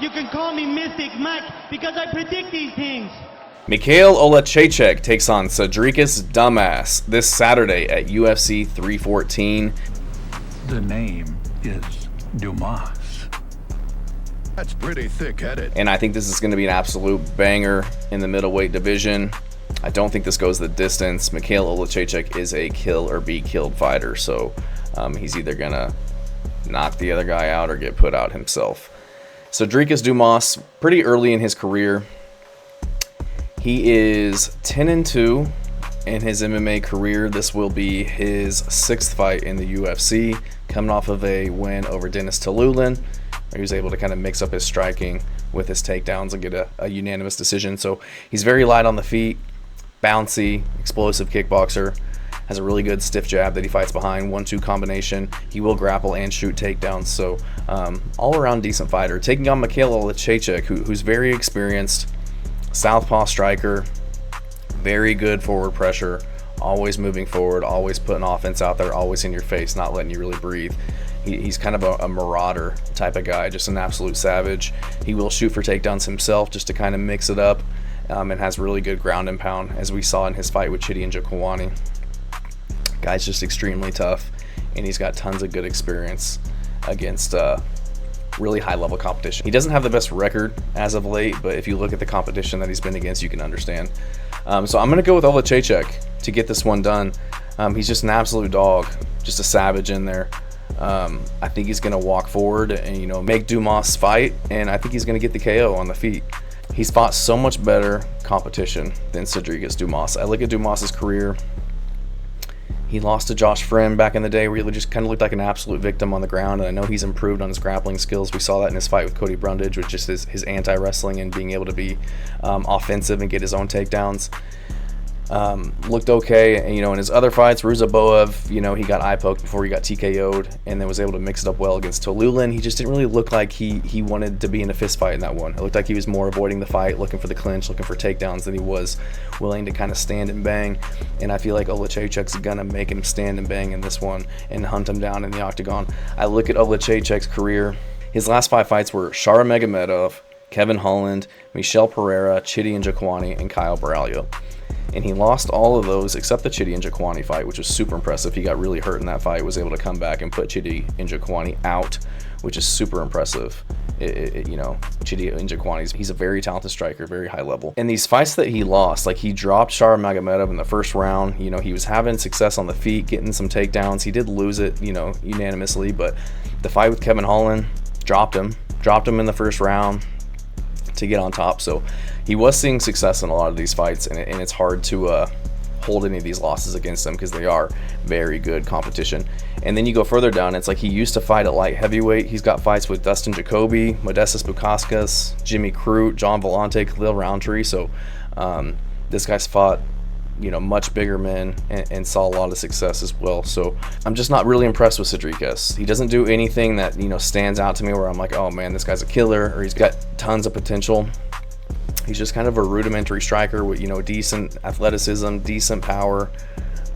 You can call me Mystic Mike because I predict these things. Michał Oleksiejczuk takes on Sedriques Dumas this Saturday at UFC 314. The name is Dumas. That's pretty thick-headed. And I think this is going to be an absolute banger in the middleweight division. I don't think this goes the distance. Michał Oleksiejczuk is a kill or be killed fighter, so he's either going to knock the other guy out or get put out himself. Sedriques Dumas, pretty early in his career. He is 10-2 in his MMA career. This will be his 6th fight in the UFC, coming off of a win over Denis Tiuliulin, where he was able to kind of mix up his striking with his takedowns and get a unanimous decision. So he's very light on the feet, bouncy, explosive kickboxer, has a really good stiff jab that he fights behind, 1-2 combination. He will grapple and shoot takedowns, so all-around decent fighter. Taking on Michał Oleksiejczuk, who's very experienced, southpaw striker, very good forward pressure, always moving forward, always putting offense out there, always in your face, not letting you really breathe. He's kind of a marauder type of guy, just an absolute savage. He will shoot for takedowns himself just to kind of mix it up, and has really good ground and pound, as we saw in his fight with Chidi Njokuani. Guy's just extremely tough, and he's got tons of good experience against really high-level competition. He doesn't have the best record as of late, but if you look at the competition that he's been against, you can understand. So I'm going to go with Oleksiejczuk to get this one done. He's just an absolute dog, just a savage in there. I think he's going to walk forward and make Dumas fight, and I think he's going to get the KO on the feet. He's fought so much better competition than Sedriques Dumas. I look at Dumas's career. He lost to Josh Friend back in the day, where he just kind of looked like an absolute victim on the ground, and I know he's improved on his grappling skills. We saw that in his fight with Cody Brundage, with just his anti-wrestling and being able to be offensive and get his own takedowns. Looked okay, and in his other fights, Ruzaboev, he got eye poked before he got TKO'd, and then was able to mix it up well against Tiuliulin. He just didn't really look like he wanted to be in a fist fight in that one. It looked like he was more avoiding the fight, looking for the clinch, looking for takedowns, than he was willing to kind of stand and bang. And I feel like Oleksiejczuk's gonna make him stand and bang in this one and hunt him down in the octagon. I look at Oleksiejczuk's career. His last 5 fights were Shara Magomedov, Kevin Holland, Michel Pereira, Chidi Njokuani, and Kyle Braulio. And he lost all of those except the Chidi Njokuani fight, which was super impressive. He got really hurt in that fight, was able to come back and put Chidi Njokuani out, which is super impressive. Chidi Njokuani, he's a very talented striker, very high level. And these fights that he lost, like he dropped Shara Magomedov in the first round. He was having success on the feet, getting some takedowns. He did lose it, unanimously, but the fight with Kevin Holland, dropped him in the first round to get on top. So he was seeing success in a lot of these fights, and it's hard to hold any of these losses against him because they are very good competition. And then you go further down, it's like he used to fight at light heavyweight. He's got fights with Dustin Jacoby, Modestas Bukauskas, Jimmy Crute, John Vellante, Khalil Roundtree. So this guy's fought much bigger men and saw a lot of success as well. So I'm just not really impressed with Sedriques. He doesn't do anything that stands out to me where I'm like, oh man, this guy's a killer, or he's got tons of potential. He's just kind of a rudimentary striker with decent athleticism, decent power,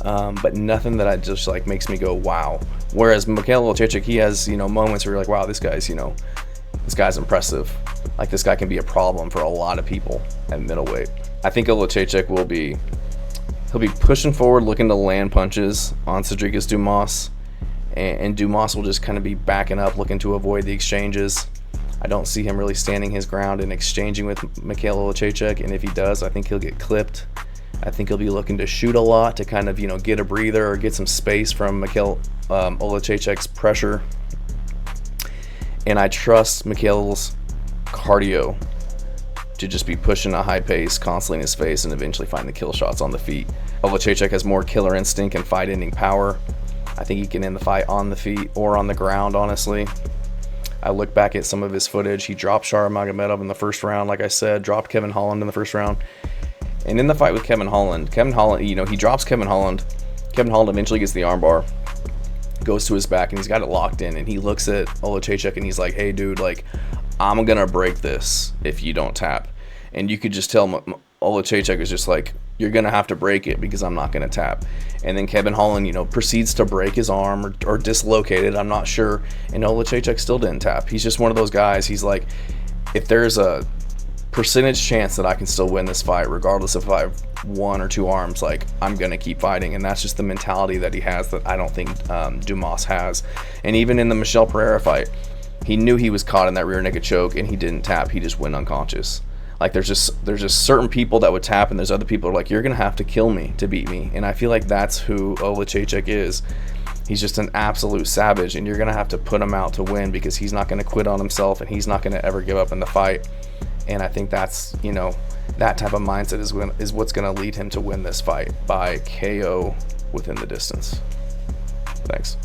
but nothing that I just makes me go wow. Whereas Michał Oleksiejczuk, he has moments where you're like, wow, this guy's impressive. Like, this guy can be a problem for a lot of people at middleweight. I think Oleksiejczuk he'll be pushing forward, looking to land punches on Sedriques Dumas, and Dumas will just kind of be backing up, looking to avoid the exchanges. I don't see him really standing his ground and exchanging with Michał Oleksiejczuk, and if he does, I think he'll get clipped. I think he'll be looking to shoot a lot to kind of get a breather or get some space from Michał Oleksiejczuk's pressure. And I trust Michał's cardio to just be pushing a high pace constantly in his face and eventually find the kill shots on the feet. Oleksiejczuk has more killer instinct and fight-ending power. I think he can end the fight on the feet or on the ground, honestly. I look back at some of his footage. He dropped Shara Magomedov in the first round, like I said, dropped Kevin Holland in the first round. And in the fight with Kevin Holland, he drops Kevin Holland. Kevin Holland eventually gets the armbar, goes to his back, and he's got it locked in. And he looks at Oleksiejczuk and he's like, hey, dude, I'm going to break this if you don't tap. And you could just tell Oleksiejczuk is just like, you're going to have to break it because I'm not going to tap. And then Kevin Holland, proceeds to break his arm or dislocate it, I'm not sure. And Oleksiejczuk still didn't tap. He's just one of those guys. He's like, if there's a percentage chance that I can still win this fight, regardless if I have 1 or 2 arms, like, I'm gonna keep fighting. And that's just the mentality that he has that I don't think Dumas has. And even in the Michel Pereira fight, he knew he was caught in that rear naked choke and he didn't tap, he just went unconscious. Like, there's just certain people that would tap, and there's other people who are like, you're gonna have to kill me to beat me. And I feel like that's who Oleksiejczuk is. He's just an absolute savage, and you're gonna have to put him out to win, because he's not gonna quit on himself and he's not gonna ever give up in the fight. And I think that's, you know, that type of mindset is what's gonna lead him to win this fight by KO within the distance. Thanks.